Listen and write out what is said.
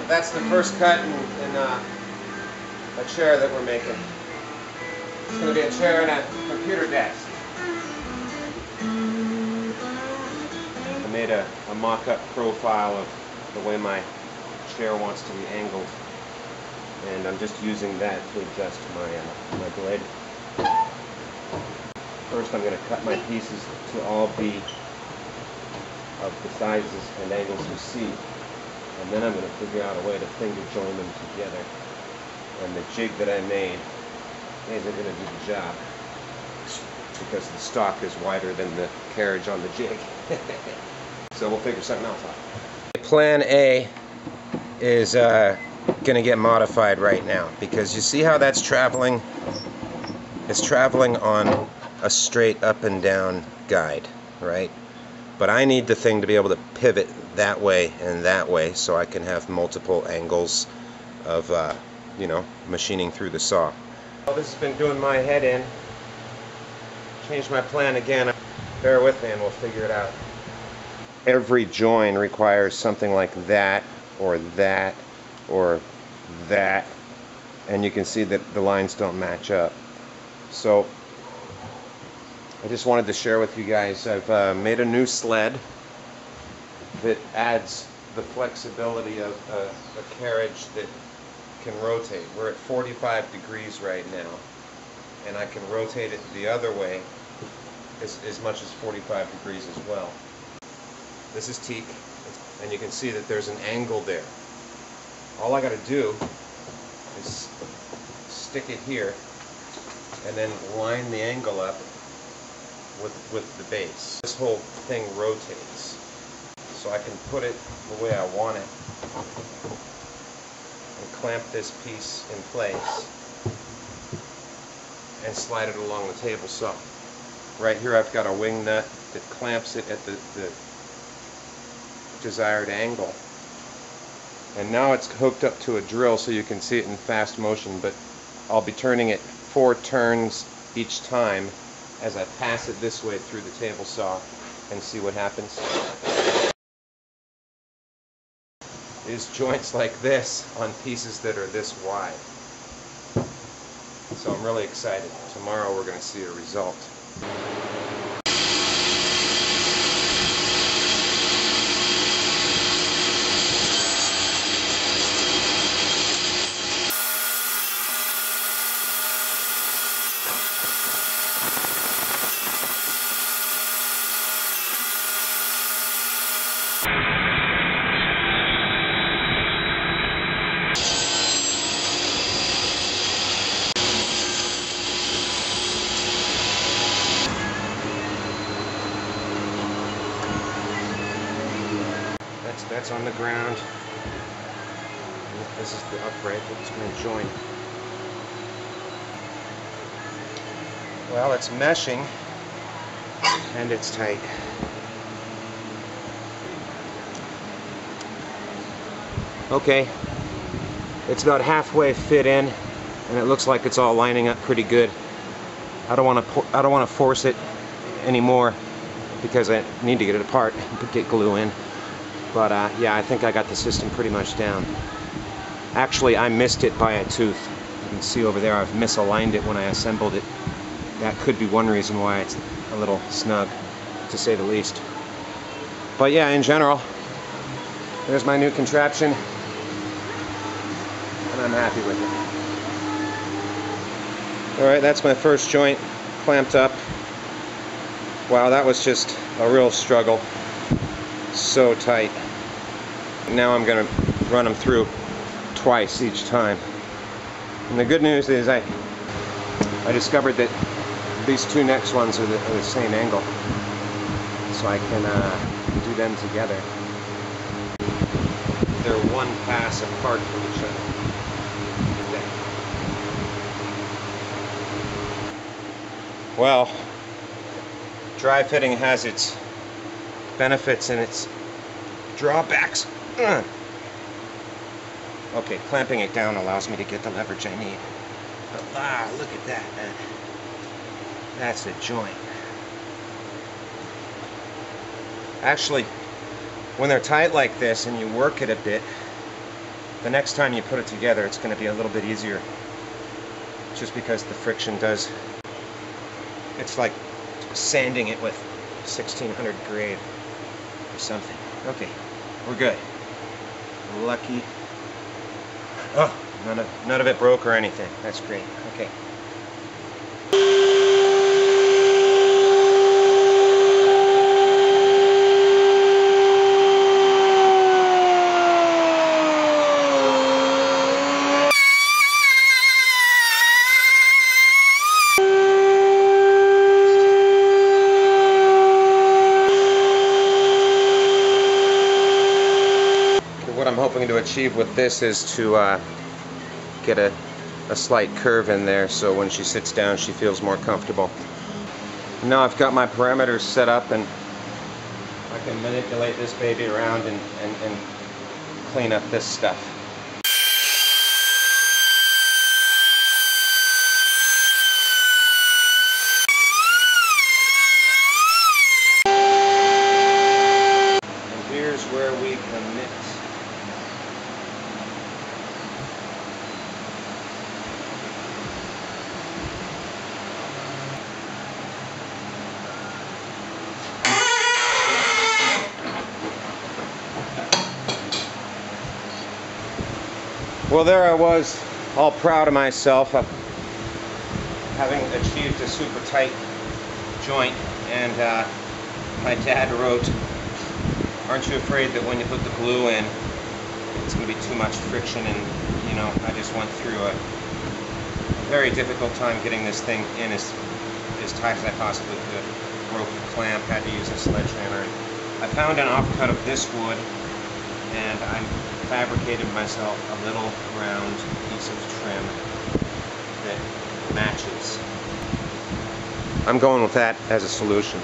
That's the first cut in a chair that we're making. It's going to be a chair and a computer desk. I made a mock-up profile of the way my chair wants to be angled, and I'm just using that to adjust my blade. First I'm going to cut my pieces to all be of the sizes and angles you see, and then I'm going to figure out a way to finger join them together, and the jig that I made isn't going to do the job because the stock is wider than the carriage on the jig. So we'll figure something else out. Plan A is going to get modified right now, because you see how that's traveling? It's traveling on a straight up and down guide, right? But I need the thing to be able to pivot that way and that way so I can have multiple angles of you know, machining through the saw. Well, this has been doing my head in. Changed my plan again. Bear with me and we'll figure it out. Every join requires something like that, or that, or that, and you can see that the lines don't match up. So I just wanted to share with you guys, I've made a new sled that adds the flexibility of a carriage that can rotate. We're at 45 degrees right now, and I can rotate it the other way as much as 45 degrees as well. This is Teak, and you can see that there's an angle there. All I got to do is stick it here and then line the angle up with the base. This whole thing rotates, so I can put it the way I want it and clamp this piece in place and slide it along the table saw. Right here I've got a wing nut that clamps it at the desired angle, and now it's hooked up to a drill so you can see it in fast motion, but I'll be turning it 4 turns each time as I pass it this way through the table saw and see what happens. Is joints like this on pieces that are this wide. So I'm really excited. Tomorrow we're going to see a result. That's on the ground. This is the upright that's going to join. Well, it's meshing and it's tight. Okay, it's about halfway fit in, and it looks like it's all lining up pretty good. I don't want to force it anymore because I need to get it apart and get glue in. But yeah, I think I got the system pretty much down. Actually, I missed it by a tooth. You can see over there I've misaligned it when I assembled it. That could be one reason why it's a little snug, to say the least. But yeah, in general, there's my new contraption, and I'm happy with it. Alright, that's my first joint clamped up. Wow, that was just a real struggle. So tight. Now I'm going to run them through twice each time. And the good news is I discovered that these 2 next ones are the same angle, so I can do them together. They're 1 pass apart from each other. Well, dry fitting has its benefits and its drawbacks. Okay, clamping it down allows me to get the leverage I need. But look at that, man. That's a joint. Actually, when they're tight like this and you work it a bit, the next time you put it together, it's going to be a little bit easier, just because the friction does, it's like sanding it with 1600 grade or something. Okay, we're good. Lucky. Oh, none of it broke or anything. That's great. Okay. What I'm hoping to achieve with this is to get a slight curve in there, so when she sits down she feels more comfortable. Now I've got my parameters set up, and I can manipulate this baby around and clean up this stuff. And here's where we commit. Well, there I was, all proud of myself of having achieved a super tight joint, and my dad wrote, "Aren't you afraid that when you put the glue in, it's going to be too much friction?" And, you know, I just went through a very difficult time getting this thing in as tight as I possibly could. Broke the clamp, had to use a sledgehammer. I found an offcut of this wood, and I fabricated myself a little round piece of trim that matches. I'm going with that as a solution.